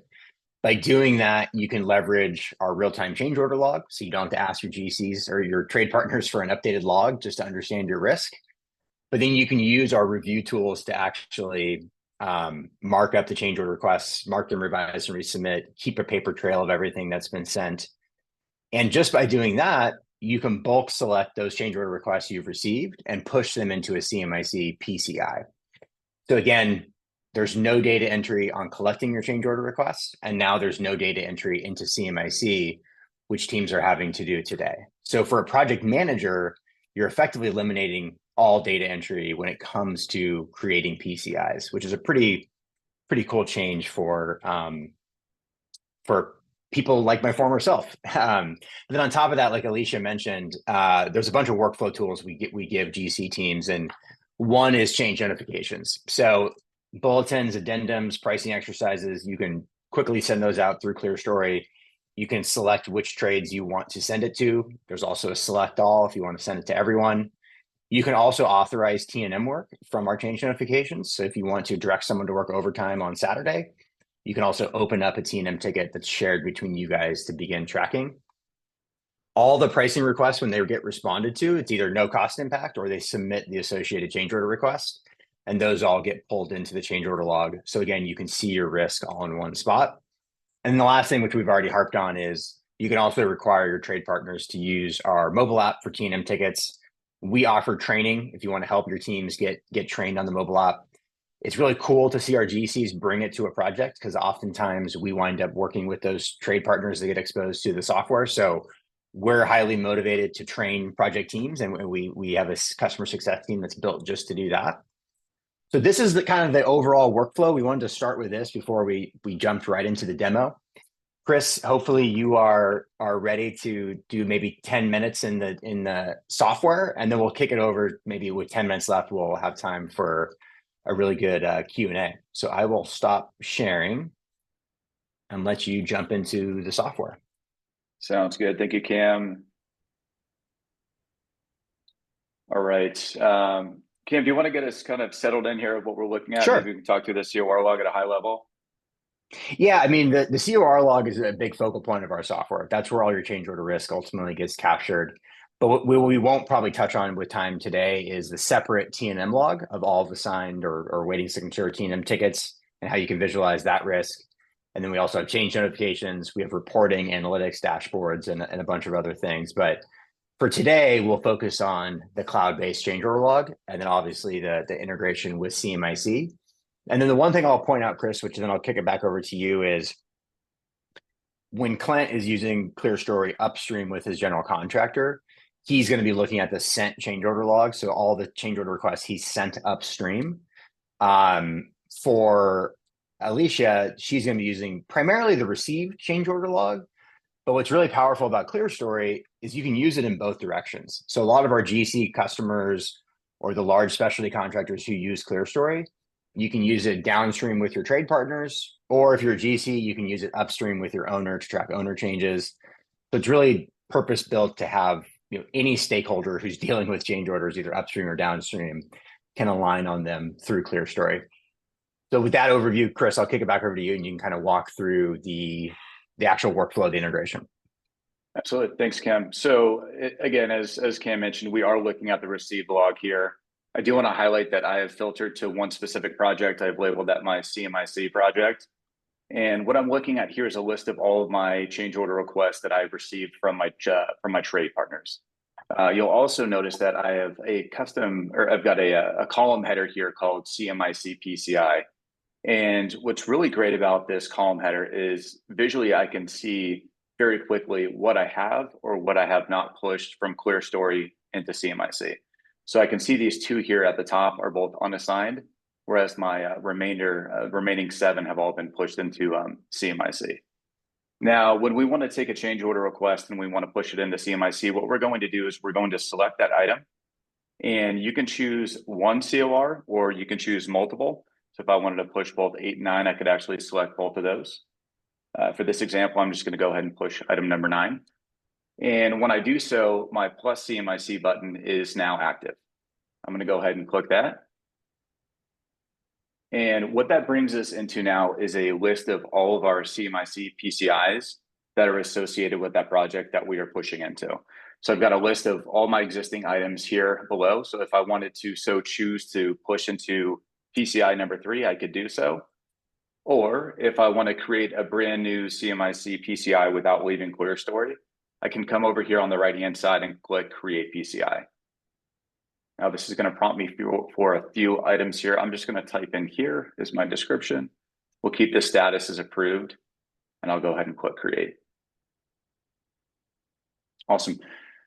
[SPEAKER 1] By doing that, you can leverage our real-time change order log, so you don't have to ask your GCs or your trade partners for an updated log just to understand your risk. But then you can use our review tools to actually mark up the change order requests, mark them, revise, and resubmit, keep a paper trail of everything that's been sent. And just by doing that, you can bulk select those change order requests you've received and push them into a CMiC PCI. So again, there's no data entry on collecting your change order requests, and now there's no data entry into CMiC, which teams are having to do today. So for a project manager, you're effectively eliminating all data entry when it comes to creating PCIs, which is a pretty cool change for people like my former self. And then on top of that, like Alycia mentioned, there's a bunch of workflow tools we give GC teams, and one is change notifications. So bulletins, addendums, pricing exercises, you can quickly send those out through Clearstory. You can select which trades you want to send it to. There's also a select all if you want to send it to everyone. You can also authorize T&M work from our change notifications. So if you want to direct someone to work overtime on Saturday, you can also open up a T&M ticket that's shared between you guys to begin tracking. All the pricing requests, when they get responded to, it's either no cost impact or they submit the associated change order request, and those all get pulled into the change order log. So again, you can see your risk all in one spot. And the last thing, which we've already harped on, is you can also require your trade partners to use our mobile app for T&M tickets. We offer training if you want to help your teams get trained on the mobile app. It's really cool to see our GCs bring it to a project because oftentimes we wind up working with those trade partners that get exposed to the software. So we're highly motivated to train project teams, and we have a customer success team that's built just to do that. So this is the kind of the overall workflow. We wanted to start with this before we jumped right into the demo. Chris, hopefully you are ready to do maybe 10 minutes in the software, and then we'll kick it over. Maybe with 10 minutes left, we'll have time for a really good Q&A. So I will stop sharing and let you jump into the software.
[SPEAKER 6] Sounds good. Thank you, Cam. All right. Cam, do you want to get us kind of settled in here of what we're looking at?
[SPEAKER 1] Sure.
[SPEAKER 6] Maybe we can talk through the COR log at a high level.
[SPEAKER 1] Yeah, I mean, the COR log is a big focal point of our software. That's where all your change order risk ultimately gets captured. But what we won't probably touch on with time today is the separate T&M log of all the signed or waiting signature T&M tickets and how you can visualize that risk. And then we also have change notifications. We have reporting, analytics, dashboards, and a bunch of other things. But for today, we'll focus on the cloud-based change order log, and then obviously the integration with CMiC. And then the one thing I'll point out, Chris, which then I'll kick it back over to you, is when Clint is using Clearstory upstream with his general contractor, he's going to be looking at the sent change order log. So all the change order requests he's sent upstream. For Alycia, she's going to be using primarily the received change order log. But what's really powerful about Clearstory is you can use it in both directions. So a lot of our GC customers or the large specialty contractors who use Clearstory, you can use it downstream with your trade partners, or if you're a GC, you can use it upstream with your owner to track owner changes. So it's really purpose built to have any stakeholder who's dealing with change orders, either upstream or downstream, can align on them through Clearstory. So with that overview, Chris, I'll kick it back over to you, and you can kind of walk through the actual workflow of the integration.
[SPEAKER 6] Absolutely. Thanks, Cam. So again, as Cam mentioned, we are looking at the received log here. I do want to highlight that I have filtered to one specific project. I've labeled that my CMiC project. And what I'm looking at here is a list of all of my change order requests that I've received from my trade partners. You'll also notice that I have I've got a column header here called CMiC PCI. And what's really great about this column header is visually I can see very quickly what I have or what I have not pushed from Clearstory into CMiC. So I can see these two here at the top are both unassigned, whereas my remaining 7 have all been pushed into CMiC. Now, when we want to take a change order request and we want to push it into CMiC, what we're going to do is we're going to select that item, and you can choose one COR or you can choose multiple. So if I wanted to push both 8 and 9, I could actually select both of those. For this example, I'm just going to go ahead and push item number 9. And when I do so, my plus CMiC button is now active. I'm going to go ahead and click that. And what that brings us into now is a list of all of our CMiC PCIs that are associated with that project that we are pushing into. So I've got a list of all my existing items here below. So if I wanted to choose to push into PCI number 3, I could do so. Or if I want to create a brand new CMiC PCI without leaving Clearstory, I can come over here on the right-hand side and click Create PCI. Now this is going to prompt me for a few items here. I'm just going to type in here is my description. We'll keep the status as approved, and I'll go ahead and click Create. Awesome.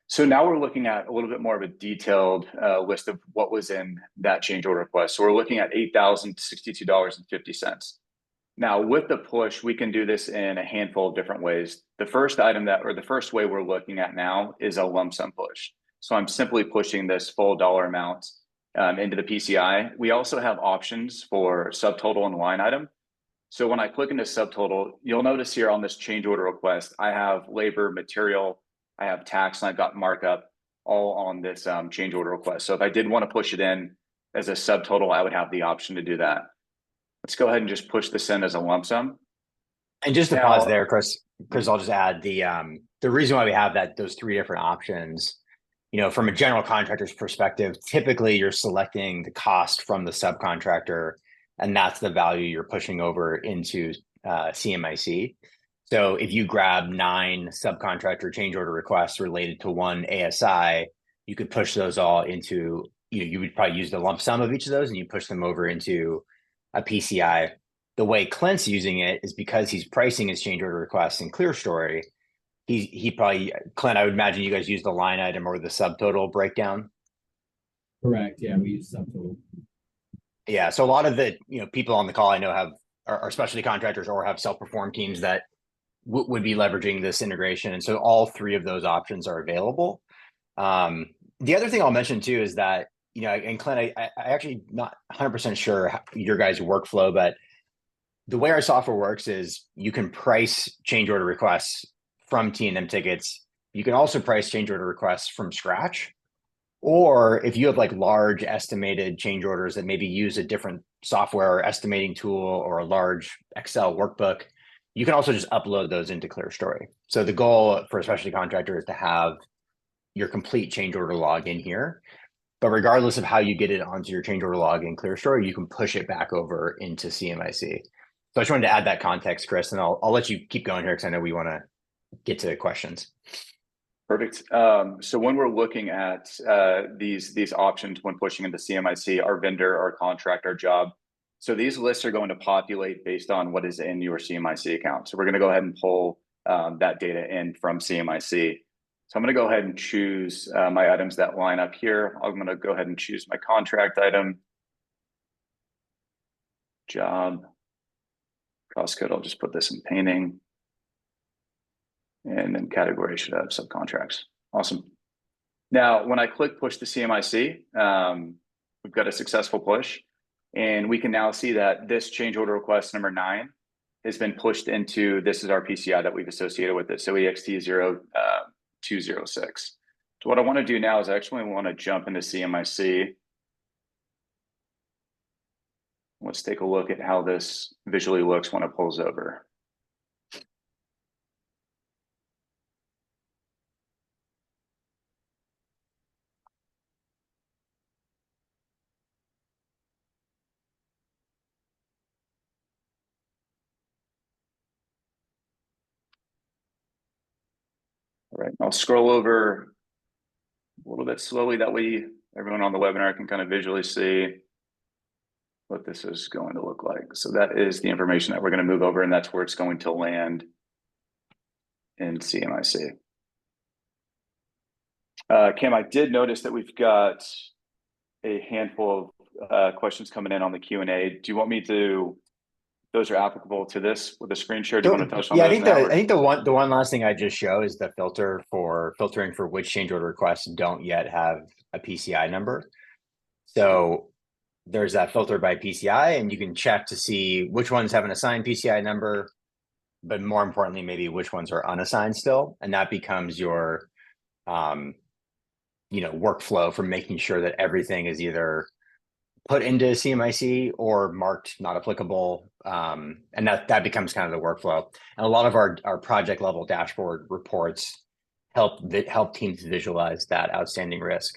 [SPEAKER 6] So now we're looking at a little bit more of a detailed list of what was in that change order request. So we're looking at $8,062.50. Now with the push, we can do this in a handful of different ways. The first way we're looking at now is a lump sum push. So I'm simply pushing this full dollar amount into the PCI. We also have options for subtotal and line item. So when I click into subtotal, you'll notice here on this change order request, I have labor, material, I have tax, and I've got markup all on this change order request. So if I did want to push it in as a subtotal, I would have the option to do that. Let's go ahead and just push this in as a lump sum.
[SPEAKER 1] And just to pause there, Chris, I'll just add the reason why we have those 3 different options. From a general contractor's perspective, typically you're selecting the cost from the subcontractor, and that's the value you're pushing over into CMiC. So if you grab 9 subcontractor change order requests related to one ASI, you could push those all into, you would probably use the lump sum of each of those, and you push them over into a PCI. The way Clint's using it is because he's pricing his change order requests in Clearstory. He probably, Clint, I would imagine you guys use the line item or the subtotal breakdown.
[SPEAKER 4] Correct. Yeah, we use subtotal.
[SPEAKER 1] Yeah, so a lot of the people on the call I know are specialty contractors or have self-perform teams that would be leveraging this integration, and so all three of those options are available. The other thing I'll mention too is that and Clint, I actually not 100% sure your guys' workflow, but the way our software works is you can price change order requests from T&M tickets. You can also price change order requests from scratch. Or if you have like large estimated change orders that maybe use a different software or estimating tool or a large Excel workbook, you can also just upload those into Clearstory. So the goal for a specialty contractor is to have your complete change order log in here. But regardless of how you get it onto your change order log in Clearstory, you can push it back over into CMiC. So I just wanted to add that context, Chris, and I'll let you keep going here because I know we want to get to questions.
[SPEAKER 6] Perfect. So when we're looking at these options when pushing into CMiC, our vendor, our contract, our job, so these lists are going to populate based on what is in your CMiC account. So we're going to go ahead and pull that data in from CMiC. So I'm going to go ahead and choose my items that line up here. I'm going to go ahead and choose my contract item, job, cost code. I'll just put this in painting. And then category should have subcontracts. Awesome. Now, when I click push to CMiC, we've got a successful push. And we can now see that this change order request number 9 has been pushed into, this is our PCI that we've associated with it. So EXT0206. So what I want to do now is I actually want to jump into CMiC. Let's take a look at how this visually looks when it pulls over. All right, I'll scroll over a little bit slowly. That way everyone on the webinar can kind of visually see what this is going to look like. So that is the information that we're going to move over, and that's where it's going to land in CMiC. Cam, I did notice that we've got a handful of questions coming in on the Q&A. Do you want me to, those are applicable to this with the screen share? Do you want to touch on those now?
[SPEAKER 1] I think the one last thing I just show is the filtering for which change order requests don't yet have a PCI number. So there's that filter by PCI, and you can check to see which ones have an assigned PCI number, but more importantly, maybe which ones are unassigned still. And that becomes your workflow for making sure that everything is either put into CMiC or marked not applicable. And that becomes kind of the workflow. And a lot of our project level dashboard reports help teams visualize that outstanding risk.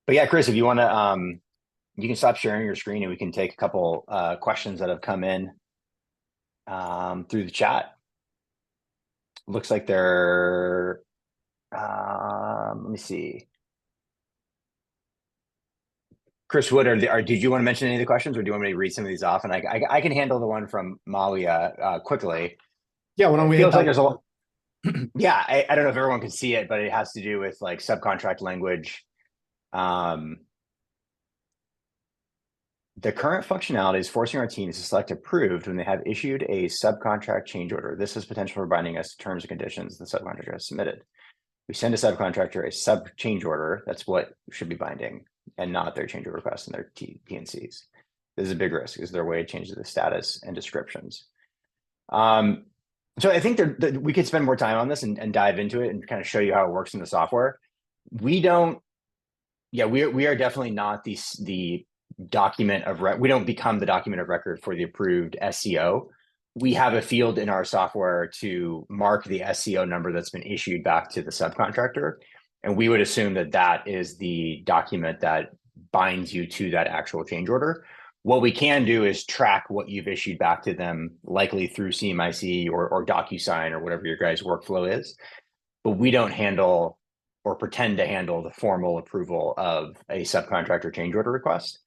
[SPEAKER 1] But yeah, Chris, if you want to, you can stop sharing your screen and we can take a couple questions that have come in through the chat. Looks like they're, let me see. Chris Wood, did you want to mention any of the questions, or do you want me to read some of these off? And I can handle the one from Malia quickly.
[SPEAKER 2] Yeah, why don't we?
[SPEAKER 1] Feels like there's a lot. Yeah, I don't know if everyone can see it, but it has to do with like subcontract language. The current functionality is forcing our teams to select approved when they have issued a subcontract change order. This has potential for binding us to terms and conditions the subcontractor has submitted. We send a subcontractor a sub change order. That's what should be binding, and not their change order requests and their T&Cs. This is a big risk. Is their way it changes the status and descriptions. So I think we could spend more time on this and dive into it and kind of show you how it works in the software. We are definitely not the document of we don't become the document of record for the approved SCO. We have a field in our software to mark the SCO number that's been issued back to the subcontractor. And we would assume that that is the document that binds you to that actual change order. What we can do is track what you've issued back to them, likely through CMiC or DocuSign or whatever your guys' workflow is. But we don't handle or pretend to handle the formal approval of a subcontractor change order request.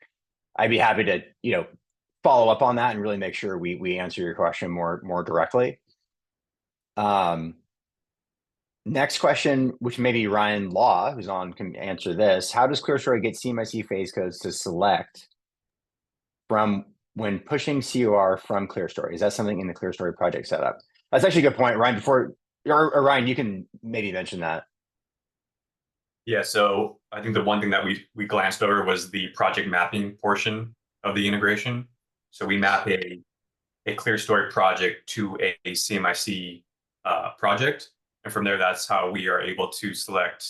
[SPEAKER 1] I'd be happy to, follow up on that and really make sure we answer your question more directly. Next question, which maybe Ryan Law, who's on, can answer this. How does Clearstory get CMiC phase codes to select from when pushing COR from Clearstory? Is that something in the Clearstory project setup? That's actually a good point, Ryan. Or Ryan, you can maybe mention that.
[SPEAKER 7] Yeah, so I think the one thing that we glanced over was the project mapping portion of the integration. So we map a Clearstory project to a CMiC project. And from there, that's how we are able to select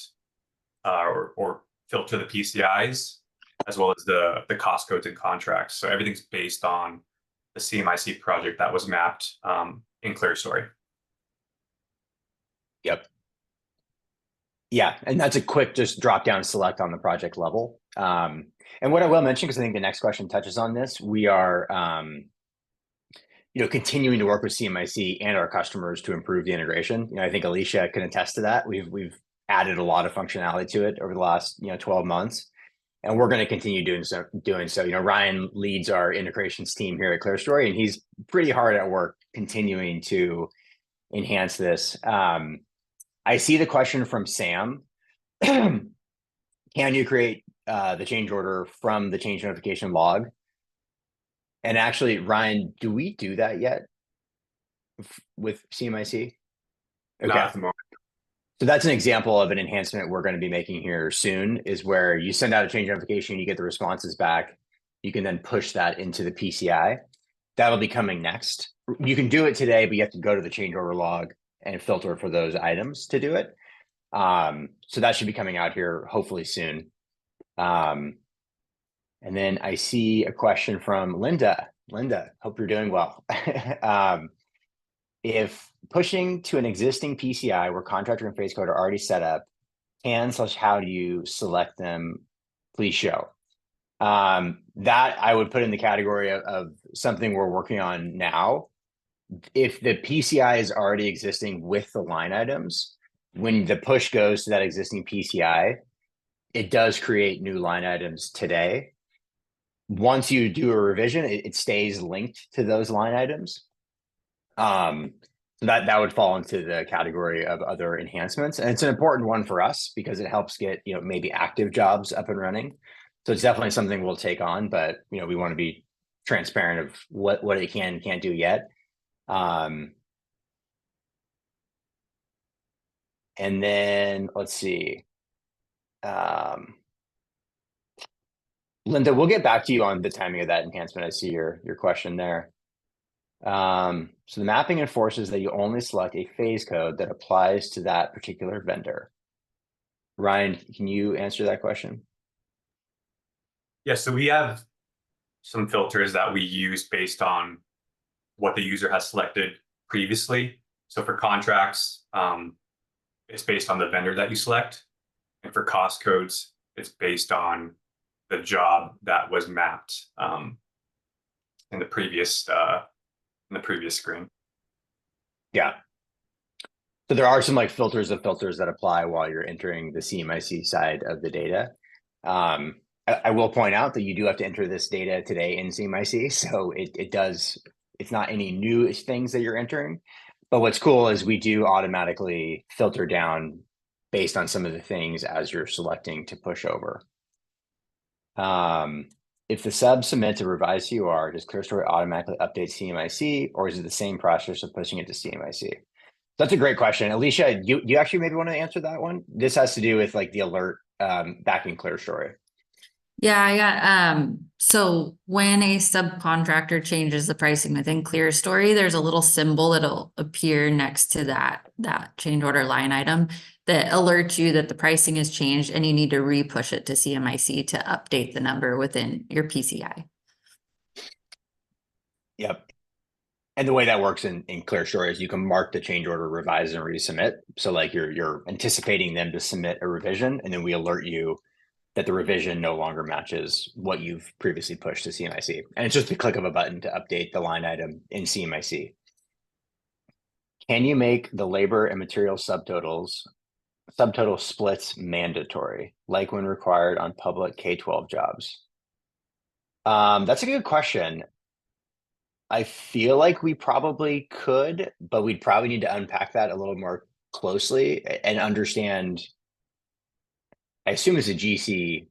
[SPEAKER 7] or filter the PCIs, as well as the cost codes and contracts. So everything's based on the CMiC project that was mapped in Clearstory.
[SPEAKER 1] Yep. Yeah, and that's a quick just drop down select on the project level. And what I will mention, because I think the next question touches on this, we are continuing to work with CMiC and our customers to improve the integration. I think Alycia can attest to that. We've added a lot of functionality to it over the last 12 months, and we're going to continue doing so. Ryan leads our integrations team here at Clearstory, and he's pretty hard at work continuing to enhance this. I see the question from Sam. Can you create the change order from the change notification log? And actually, Ryan, do we do that yet with CMiC?
[SPEAKER 7] Not at the moment.
[SPEAKER 1] So that's an example of an enhancement we're going to be making here soon, is where you send out a change notification, you get the responses back. You can then push that into the PCI. That'll be coming next. You can do it today, but you have to go to the change order log and filter for those items to do it. So that should be coming out here hopefully soon. And then I see a question from Linda. Linda, hope you're doing well. If pushing to an existing PCI where contractor and phase code are already set up, how do you select them? Please show. That I would put in the category of something we're working on now. If the PCI is already existing with the line items, when the push goes to that existing PCI, it does create new line items today. Once you do a revision, it stays linked to those line items. So that would fall into the category of other enhancements. And it's an important one for us because it helps get, maybe active jobs up and running. So it's definitely something we'll take on, but, we want to be transparent of what it can and can't do yet. And then let's see. Linda, we'll get back to you on the timing of that enhancement. I see your question there. So the mapping enforces that you only select a phase code that applies to that particular vendor. Ryan, can you answer that question?
[SPEAKER 7] Yeah, so we have some filters that we use based on what the user has selected previously. So for contracts, it's based on the vendor that you select. And for cost codes, it's based on the job that was mapped in the previous screen. Yeah.
[SPEAKER 1] So there are some filters that apply while you're entering the CMiC side of the data. I will point out that you do have to enter this data today in CMiC, so it's not any new things that you're entering. But what's cool is we do automatically filter down based on some of the things as you're selecting to push over. If the sub submits a revised COR, does Clearstory automatically update CMiC, or is it the same process of pushing it to CMiC? That's a great question. Alycia, you actually maybe want to answer that one? This has to do with the alert back in Clearstory.
[SPEAKER 3] Yeah, I got, so when a subcontractor changes the pricing within Clearstory, there's a little symbol that'll appear next to that change order line item that alerts you that the pricing has changed and you need to re-push it to CMiC to update the number within your PCI.
[SPEAKER 1] Yep. And the way that works in Clearstory is you can mark the change order, revise, and resubmit. So you're anticipating them to submit a revision, and then we alert you that the revision no longer matches what you've previously pushed to CMiC. And it's just a click of a button to update the line item in CMiC. Can you make the labor and material subtotal splits mandatory, like when required on public K-12 jobs? That's a good question. I feel like we probably could, but we'd probably need to unpack that a little more closely and understand. I assume it's a GC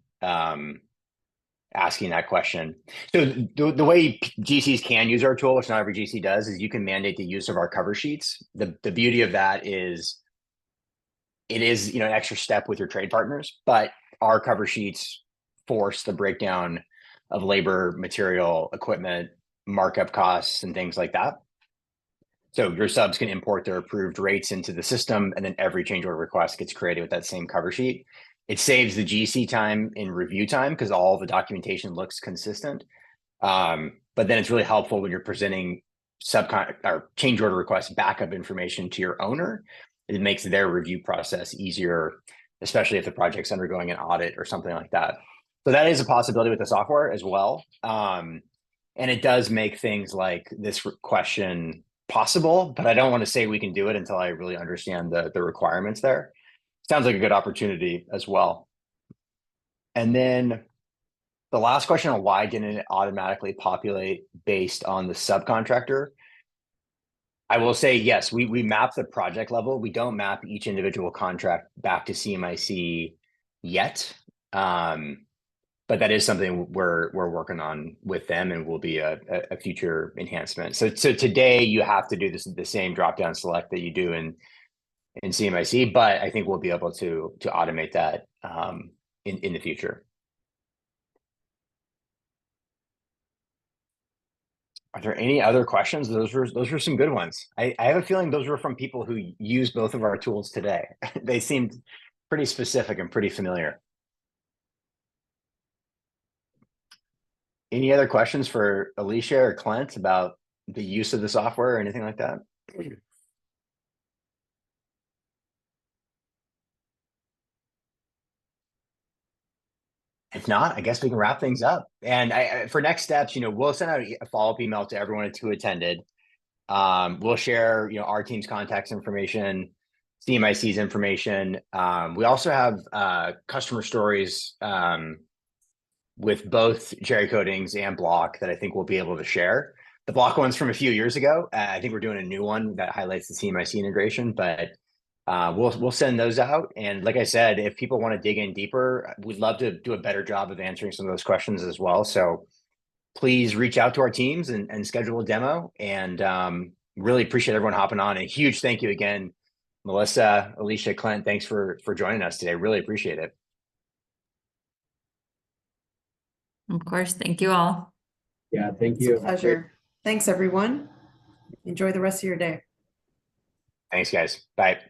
[SPEAKER 1] asking that question. So the way GCs can use our tool, which not every GC does, is you can mandate the use of our cover sheets. The beauty of that is it is, an extra step with your trade partners, but our cover sheets force the breakdown of labor, material, equipment, markup costs, and things like that. So your subs can import their approved rates into the system, and then every change order request gets created with that same cover sheet. It saves the GC time in review time because all the documentation looks consistent. But then it's really helpful when you're presenting or change order request backup information to your owner. It makes their review process easier, especially if the project's undergoing an audit or something like that. So that is a possibility with the software as well. And it does make things like this question possible, but I don't want to say we can do it until I really understand the requirements there. Sounds like a good opportunity as well. And then the last question on why didn't it automatically populate based on the subcontractor? I will say, yes, we map the project level. We don't map each individual contract back to CMiC yet. But that is something we're working on with them and will be a future enhancement. So today you have to do the same drop-down select that you do in CMiC, but I think we'll be able to automate that in the future. Are there any other questions? Those were some good ones. I have a feeling those were from people who use both of our tools today. They seemed pretty specific and pretty familiar. Any other questions for Alycia or Clint about the use of the software or anything like that? If not, I guess we can wrap things up. And for next steps, we'll send out a follow-up email to everyone who attended. We'll share, our team's contacts information, CMiC's information. We also have customer stories with both Cherry Coatings and Blach that I think we'll be able to share. The Blach one's from a few years ago. I think we're doing a new one that highlights the CMiC integration, but we'll send those out. And like I said, if people want to dig in deeper, we'd love to do a better job of answering some of those questions as well. So please reach out to our teams and schedule a demo. And really appreciate everyone hopping on. And a huge thank you again, Melissa, Alycia, Clint. Thanks for joining us today. Really appreciate it.
[SPEAKER 3] Of course. Thank you all.
[SPEAKER 4] Yeah, thank
[SPEAKER 5] It's
[SPEAKER 4] you.
[SPEAKER 5] a pleasure. Thanks, everyone. Enjoy the rest of your day.
[SPEAKER 1] Thanks, guys. Bye.